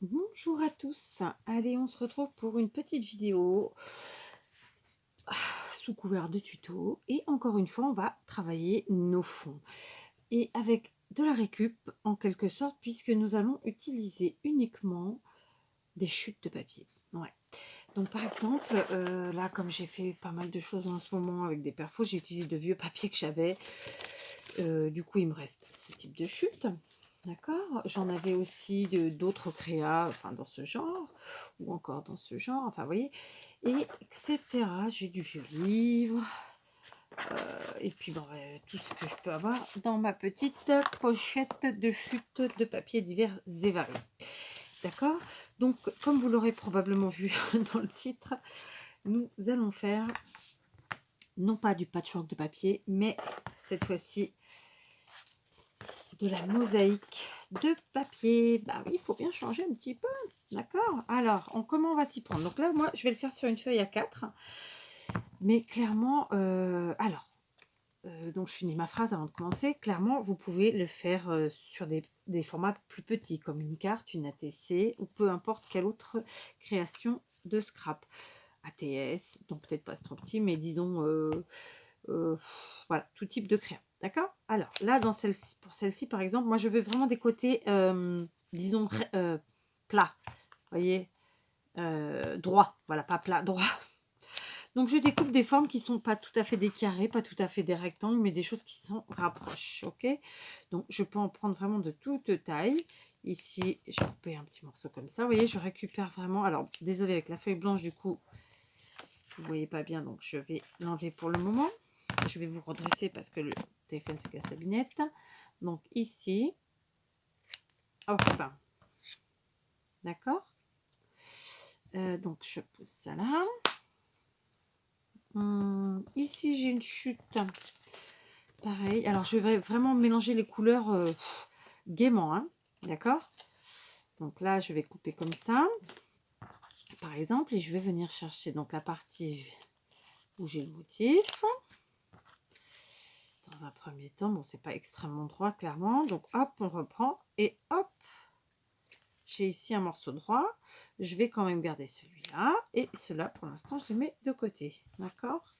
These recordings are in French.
Bonjour à tous, allez on se retrouve pour une petite vidéo sous couvert de tuto et encore une fois on va travailler nos fonds et avec de la récup en quelque sorte puisque nous allons utiliser uniquement des chutes de papier. Ouais. Donc par exemple là comme j'ai fait pas mal de choses en ce moment avec des perfos, j'ai utilisé de vieux papiers que j'avais, du coup il me reste ce type de chute. D'accord, j'en avais aussi d'autres créas, enfin dans ce genre, ou encore dans ce genre, enfin vous voyez, et etc. J'ai du vieux livre, et puis bon, tout ce que je peux avoir dans ma petite pochette de chute de papier divers et variés. D'accord. Donc, comme vous l'aurez probablement vu dans le titre, nous allons faire non pas du patchwork de papier, mais cette fois-ci de la mosaïque de papier. Bah oui, il faut bien changer un petit peu. D'accord. Alors, comment on va s'y prendre? Donc là, moi, je vais le faire sur une feuille A4. Mais clairement, donc je finis ma phrase avant de commencer. Clairement, vous pouvez le faire sur des formats plus petits, comme une carte, une ATC, ou peu importe quelle autre création de scrap. ATS, donc peut-être pas trop petit, mais disons, voilà, tout type de créa. D'accord. Alors là, pour celle-ci, par exemple, moi, je veux vraiment des côtés, disons, plats. Vous voyez, droit. Voilà, pas plat, droit. Donc je découpe des formes qui sont pas tout à fait des carrés, pas tout à fait des rectangles, mais des choses qui s'en rapprochent, ok. Donc je peux en prendre vraiment de toute taille. Ici, j'ai coupé un petit morceau comme ça. Vous voyez, je récupère vraiment. Alors, désolé avec la feuille blanche, du coup, vous voyez pas bien, donc je vais l'enlever pour le moment. Je vais vous redresser parce que le téléphone se casse la binette. Donc ici, hop, d'accord. Donc je pose ça là. Ici, j'ai une chute. Pareil. Alors, je vais vraiment mélanger les couleurs gaiement, hein, d'accord. Donc là, je vais couper comme ça, par exemple, et je vais venir chercher donc la partie où j'ai le motif. Dans un premier temps, bon, c'est pas extrêmement droit, clairement. Donc, hop, on reprend et hop, j'ai ici un morceau droit. Je vais quand même garder celui-là et cela, pour l'instant, je les mets de côté, d'accord.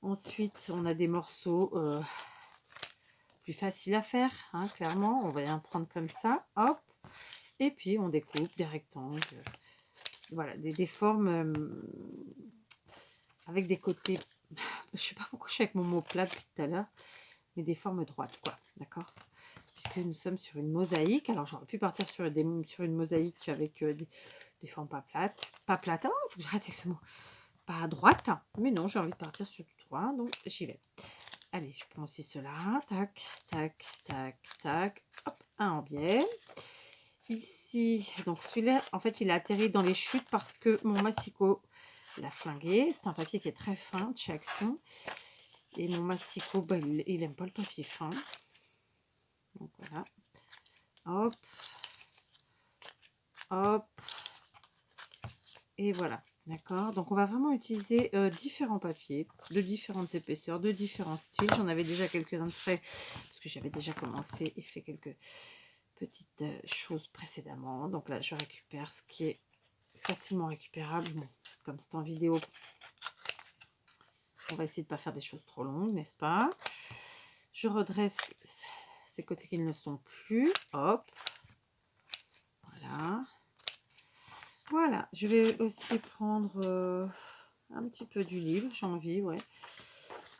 Ensuite, on a des morceaux plus faciles à faire, hein, clairement. On va en prendre comme ça, hop. Et puis on découpe des rectangles, voilà, des formes avec des côtés, je sais pas pourquoi je suis avec mon mot plat depuis tout à l'heure, mais des formes droites, quoi, d'accord. Puisque nous sommes sur une mosaïque, alors j'aurais pu partir sur une mosaïque avec des formes pas plates, oh, il faut que j'arrête avec ce mot, pas droite, mais non, j'ai envie de partir sur du droit, donc j'y vais. Allez, je prends aussi cela, tac, tac, tac, tac, hop, un en biais. Ici, donc celui-là, en fait, il a atterri dans les chutes parce que mon massicot l'a flingué. C'est un papier qui est très fin de chez Action. Et mon massicot, bah, il aime pas le papier fin. Donc voilà. Hop. Hop. Et voilà. D'accord. Donc on va vraiment utiliser différents papiers, de différentes épaisseurs, de différents styles. J'en avais déjà quelques-uns de près parce que j'avais déjà commencé et fait quelques petites choses précédemment. Donc là, je récupère ce qui est facilement récupérable. Bon, comme c'est en vidéo, on va essayer de ne pas faire des choses trop longues, n'est-ce pas? Je redresse ces côtés qui ne sont plus. Hop. Voilà. Voilà. Je vais aussi prendre un petit peu du livre. J'ai envie, ouais.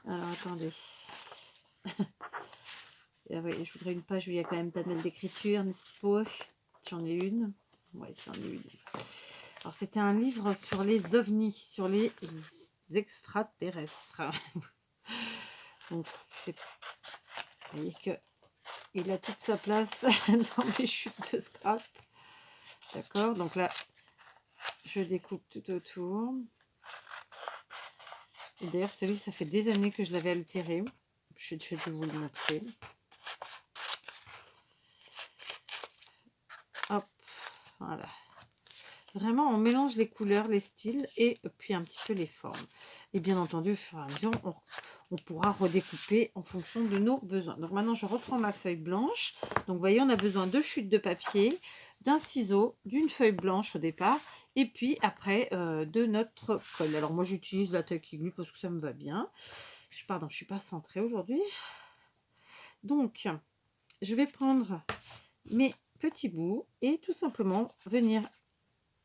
Alors, attendez. Ah ouais, je voudrais une page où il y a quand même pas mal d'écriture, n'est-ce pas? J'en ai une. Ouais, j'en ai une. Alors, c'était un livre sur les ovnis, sur les extraterrestres. Donc, c'est... Vous voyez qu'il a toute sa place dans mes chutes de scrap. D'accord, donc là, je découpe tout autour. Et d'ailleurs, celui, ça fait des années que je l'avais altéré. Je vais vous le montrer. Hop, voilà. Vraiment, on mélange les couleurs, les styles et puis un petit peu les formes. Et bien entendu, au fur et à mesure, on pourra redécouper en fonction de nos besoins. Donc maintenant, je reprends ma feuille blanche. Donc vous voyez, on a besoin de chutes de papier, d'un ciseau, d'une feuille blanche au départ, et puis après de notre colle. Alors moi, j'utilise la taille qui glue parce que ça me va bien. Pardon, je ne suis pas centrée aujourd'hui. Donc, je vais prendre mes petits bouts et tout simplement venir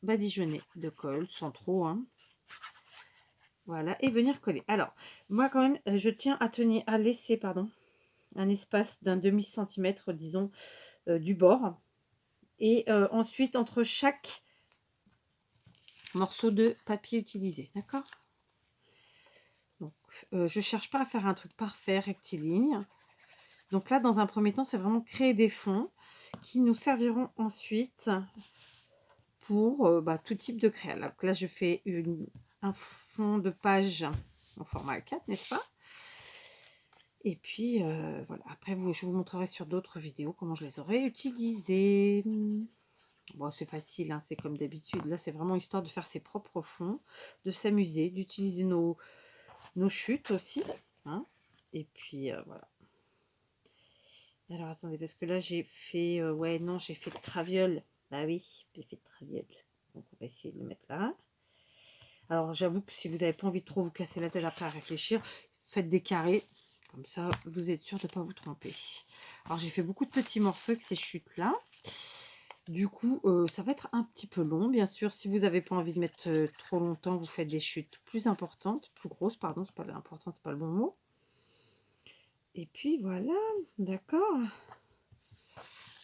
badigeonner de colle sans trop, hein. Voilà, et venir coller. Alors, moi quand même, je tiens à laisser, pardon, un espace d'un demi-centimètre, disons, du bord. Et ensuite, entre chaque morceau de papier utilisé, d'accord? Donc, je cherche pas à faire un truc parfait, rectiligne. Donc là, dans un premier temps, c'est vraiment créer des fonds qui nous serviront ensuite pour tout type de créa. Donc là, je fais un fond de page en format A4, n'est-ce pas? Et puis, voilà. Après, je vous montrerai sur d'autres vidéos comment je les aurais utilisées. Bon, c'est facile, hein, c'est comme d'habitude. Là, c'est vraiment histoire de faire ses propres fonds, de s'amuser, d'utiliser nos chutes aussi, hein. Et puis, voilà. Alors, attendez, parce que là, j'ai fait... ouais, non, j'ai fait de traviole. Bah oui, j'ai fait de traviole. Donc, on va essayer de le mettre là. Alors, j'avoue que si vous n'avez pas envie de trop vous casser la tête après à réfléchir, faites des carrés. Comme ça, vous êtes sûr de ne pas vous tromper. Alors, j'ai fait beaucoup de petits morceaux avec ces chutes-là. Du coup, ça va être un petit peu long. Bien sûr, si vous n'avez pas envie de mettre trop longtemps, vous faites des chutes plus importantes, plus grosses, pardon, c'est pas l'important, c'est pas le bon mot. Et puis voilà, d'accord.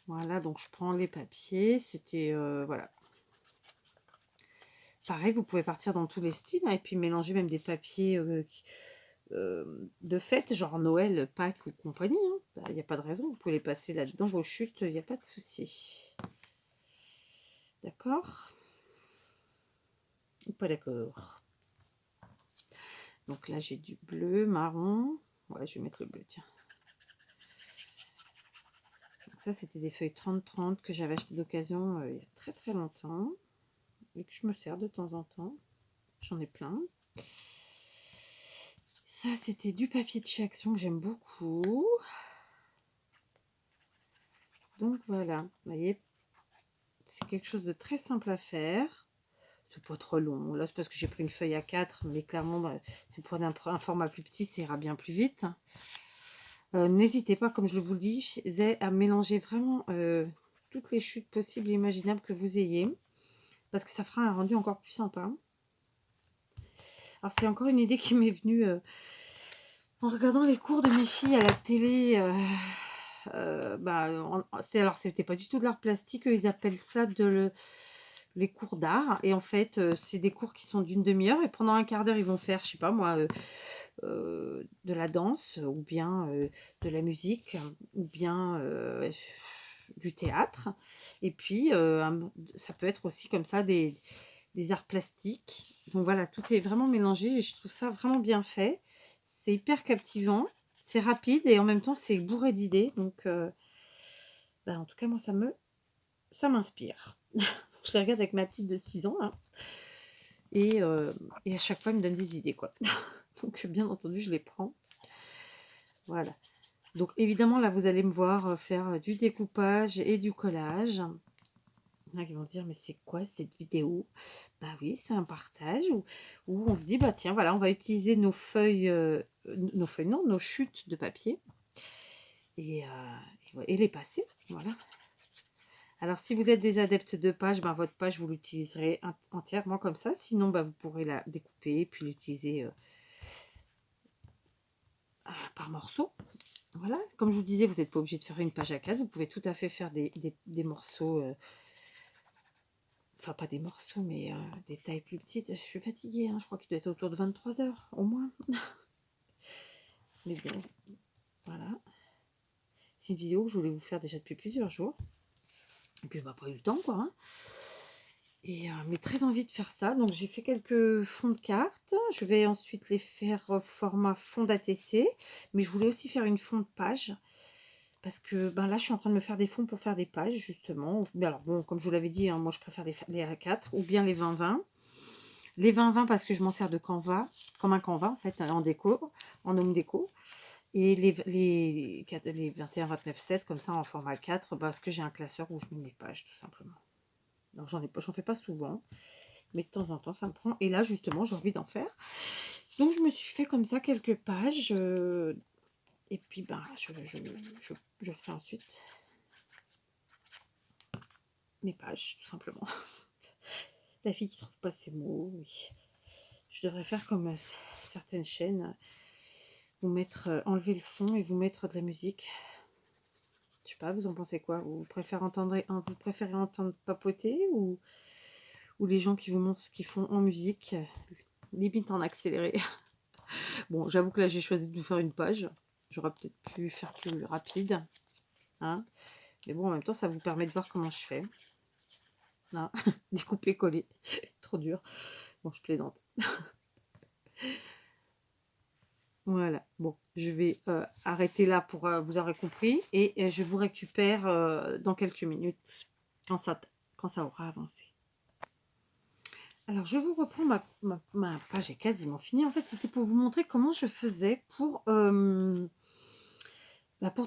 Voilà, donc je prends les papiers. C'était, voilà. Pareil, vous pouvez partir dans tous les styles, hein, et puis mélanger même des papiers de fête, genre Noël, Pâques ou compagnie. Il n'y a pas de raison, vous pouvez les passer là-dedans, vos chutes, il n'y a pas de souci. D'accord? Ou pas d'accord? Donc là, j'ai du bleu, marron. Ouais, je vais mettre le bleu, tiens. Donc ça, c'était des feuilles 30-30 que j'avais acheté d'occasion il y a très très longtemps. Et que je me sers de temps en temps. J'en ai plein. Ça, c'était du papier de chez Action que j'aime beaucoup. Donc voilà, vous voyez, c'est quelque chose de très simple à faire. C'est pas trop long. Là, c'est parce que j'ai pris une feuille A4, mais clairement, si vous prenez un format plus petit, ça ira bien plus vite. N'hésitez pas, comme je vous le dis, à mélanger vraiment toutes les chutes possibles et imaginables que vous ayez, parce que ça fera un rendu encore plus sympa. Alors, c'est encore une idée qui m'est venue en regardant les cours de mes filles à la télé. Alors, c'était pas du tout de l'art plastique, ils appellent ça les cours d'art. Et en fait, c'est des cours qui sont d'une demi-heure, et pendant un quart d'heure, ils vont faire, je sais pas moi, de la danse, ou bien de la musique, ou bien du théâtre. Et puis, ça peut être aussi comme ça des arts plastiques. Donc voilà, tout est vraiment mélangé et je trouve ça vraiment bien fait. C'est hyper captivant, c'est rapide et en même temps, c'est bourré d'idées. Donc, en tout cas, moi, ça m'inspire. Je les regarde avec ma petite de 6 ans, hein, et à chaque fois, elle me donne des idées, quoi. Donc, bien entendu, je les prends. Voilà. Donc, évidemment, là, vous allez me voir faire du découpage et du collage. Il y en a qui vont se dire, mais c'est quoi cette vidéo? Bah oui, c'est un partage où on se dit, bah tiens, voilà, on va utiliser nos feuilles, non, nos chutes de papier et les passer, voilà. Alors, si vous êtes des adeptes de page, votre page, vous l'utiliserez entièrement comme ça. Sinon, vous pourrez la découper puis l'utiliser par morceaux. Voilà, comme je vous disais, vous n'êtes pas obligé de faire une page A4. Vous pouvez tout à fait faire des morceaux, enfin pas des morceaux, mais des tailles plus petites. Je suis fatiguée, hein, je crois qu'il doit être autour de 23 heures au moins. Mais bon, voilà. C'est une vidéo que je voulais vous faire déjà depuis plusieurs jours. Et puis, on n'a pas eu le temps, quoi, hein. Et mais très envie de faire ça. Donc, j'ai fait quelques fonds de cartes. Je vais ensuite les faire format fond d'ATC. Mais je voulais aussi faire une fond de page. Parce que là, je suis en train de me faire des fonds pour faire des pages, justement. Mais alors, bon, comme je vous l'avais dit, hein, moi, je préfère les A4 ou bien les 20-20. Les 20-20 parce que je m'en sers de canvas, comme un canvas en fait, en déco, en home déco. Et les 21-29-7 comme ça en format 4 parce que j'ai un classeur où je mets mes pages tout simplement. Alors j'en fais pas souvent, mais de temps en temps ça me prend. Et là justement j'ai envie d'en faire. Donc je me suis fait comme ça quelques pages. Et puis ben je ferai ensuite mes pages tout simplement. La fille qui trouve pas ses mots, oui. Je devrais faire comme certaines chaînes, vous mettre, enlever le son et vous mettre de la musique. Je sais pas, vous en pensez quoi? Vous préférez entendre papoter ou les gens qui vous montrent ce qu'ils font en musique, limite en accéléré? Bon, j'avoue que là j'ai choisi de vous faire une page. J'aurais peut-être pu faire plus rapide, hein. Mais bon, en même temps, ça vous permet de voir comment je fais. Hein. Découper, coller. Trop dur. Bon, je plaisante. Voilà. Bon, je vais arrêter là pour vous aurez compris. Et je vous récupère dans quelques minutes quand ça aura avancé. Alors, je vous reprends ma page est quasiment finie. En fait, c'était pour vous montrer comment je faisais pour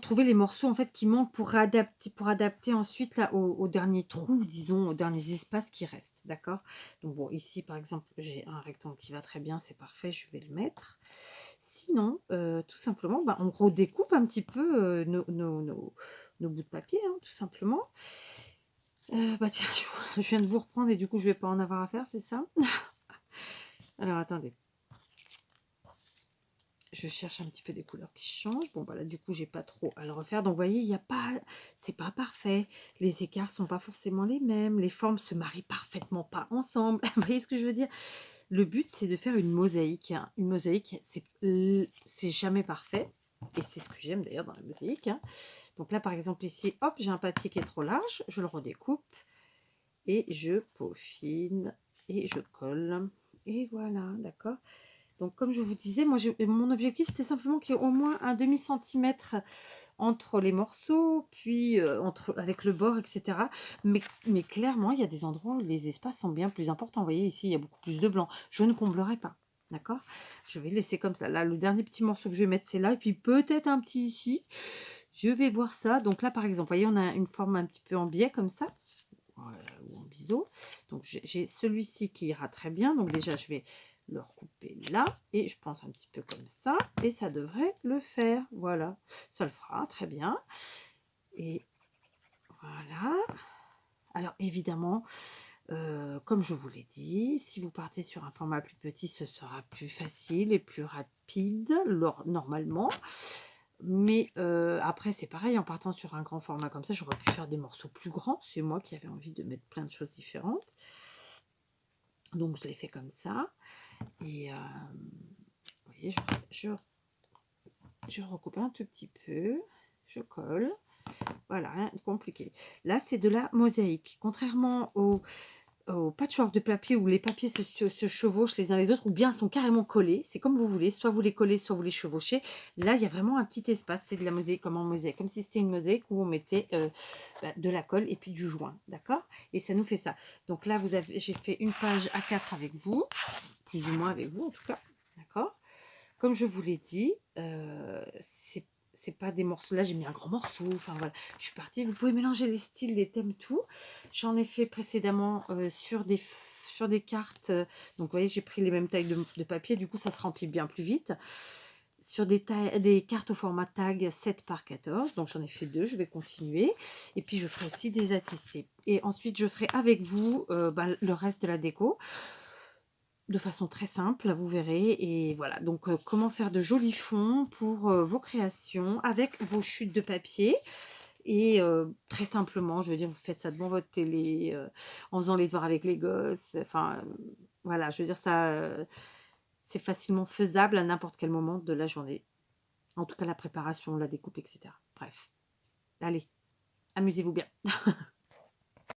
trouver les morceaux en fait qui manquent pour adapter ensuite là au dernier trou, disons, aux derniers espaces qui restent, d'accord? Donc bon, ici par exemple, j'ai un rectangle qui va très bien, c'est parfait, je vais le mettre. Sinon, tout simplement, bah, on redécoupe un petit peu nos bouts de papier, hein, tout simplement. Bah tiens, je viens de vous reprendre et du coup, je vais pas en avoir à faire, c'est ça? Alors attendez. Je cherche un petit peu des couleurs qui changent. Bon, bah là, du coup, j'ai pas trop à le refaire. Donc, vous voyez, il n'y a pas, c'est pas parfait. Les écarts sont pas forcément les mêmes. Les formes se marient parfaitement pas ensemble. Vous voyez ce que je veux dire? Le but, c'est de faire une mosaïque, hein. Une mosaïque, c'est jamais parfait. Et c'est ce que j'aime d'ailleurs dans la mosaïque, hein. Donc là, par exemple, ici, hop, j'ai un papier qui est trop large. Je le redécoupe et je peaufine et je colle. Et voilà, d'accord? Donc, comme je vous disais, moi, mon objectif, c'était simplement qu'il y ait au moins un demi-centimètre entre les morceaux, puis avec le bord, etc. Mais clairement, il y a des endroits où les espaces sont bien plus importants. Vous voyez, ici, il y a beaucoup plus de blanc. Je ne comblerai pas, d'accord? Je vais laisser comme ça. Là, le dernier petit morceau que je vais mettre, c'est là. Et puis, peut-être un petit ici. Je vais voir ça. Donc là, par exemple, vous voyez, on a une forme un petit peu en biais, comme ça. Ou en biseau. Donc, j'ai celui-ci qui ira très bien. Donc, déjà, je vais le recouper là et je pense un petit peu comme ça et ça devrait le faire. Voilà, ça le fera très bien. Et voilà. Alors évidemment, comme je vous l'ai dit, si vous partez sur un format plus petit, ce sera plus facile et plus rapide normalement. Mais après, c'est pareil, en partant sur un grand format comme ça, j'aurais pu faire des morceaux plus grands. C'est moi qui avais envie de mettre plein de choses différentes. Donc, je l'ai fait comme ça. Et vous voyez, je recoupe un tout petit peu. Je colle. Voilà, rien de compliqué. Là, c'est de la mosaïque. Contrairement au patchwork de papier où les papiers se chevauchent les uns les autres ou bien sont carrément collés. C'est comme vous voulez. Soit vous les collez, soit vous les chevauchez. Là, il y a vraiment un petit espace. C'est de la mosaïque comme en mosaïque. Comme si c'était une mosaïque où on mettait de la colle et puis du joint. D'accord? Et ça nous fait ça. Donc là, j'ai fait une page A4 avec vous. Plus ou moins avec vous, en tout cas. D'accord? Comme je vous l'ai dit, c'est pas des morceaux. Là, j'ai mis un grand morceau. Enfin voilà, je suis partie. Vous pouvez mélanger les styles, les thèmes, tout. J'en ai fait précédemment sur des cartes. Donc, vous voyez, j'ai pris les mêmes tailles de papier. Du coup, ça se remplit bien plus vite. Sur des cartes au format tag 7 par 14. Donc, j'en ai fait 2. Je vais continuer. Et puis, je ferai aussi des attissés. Et ensuite, je ferai avec vous le reste de la déco. De façon très simple, vous verrez. Et voilà, donc comment faire de jolis fonds pour vos créations avec vos chutes de papier. Et très simplement, je veux dire, vous faites ça devant votre télé, en faisant les devoirs avec les gosses. Enfin, voilà, je veux dire, ça, c'est facilement faisable à n'importe quel moment de la journée. En tout cas, la préparation, la découpe, etc. Bref, allez, amusez-vous bien.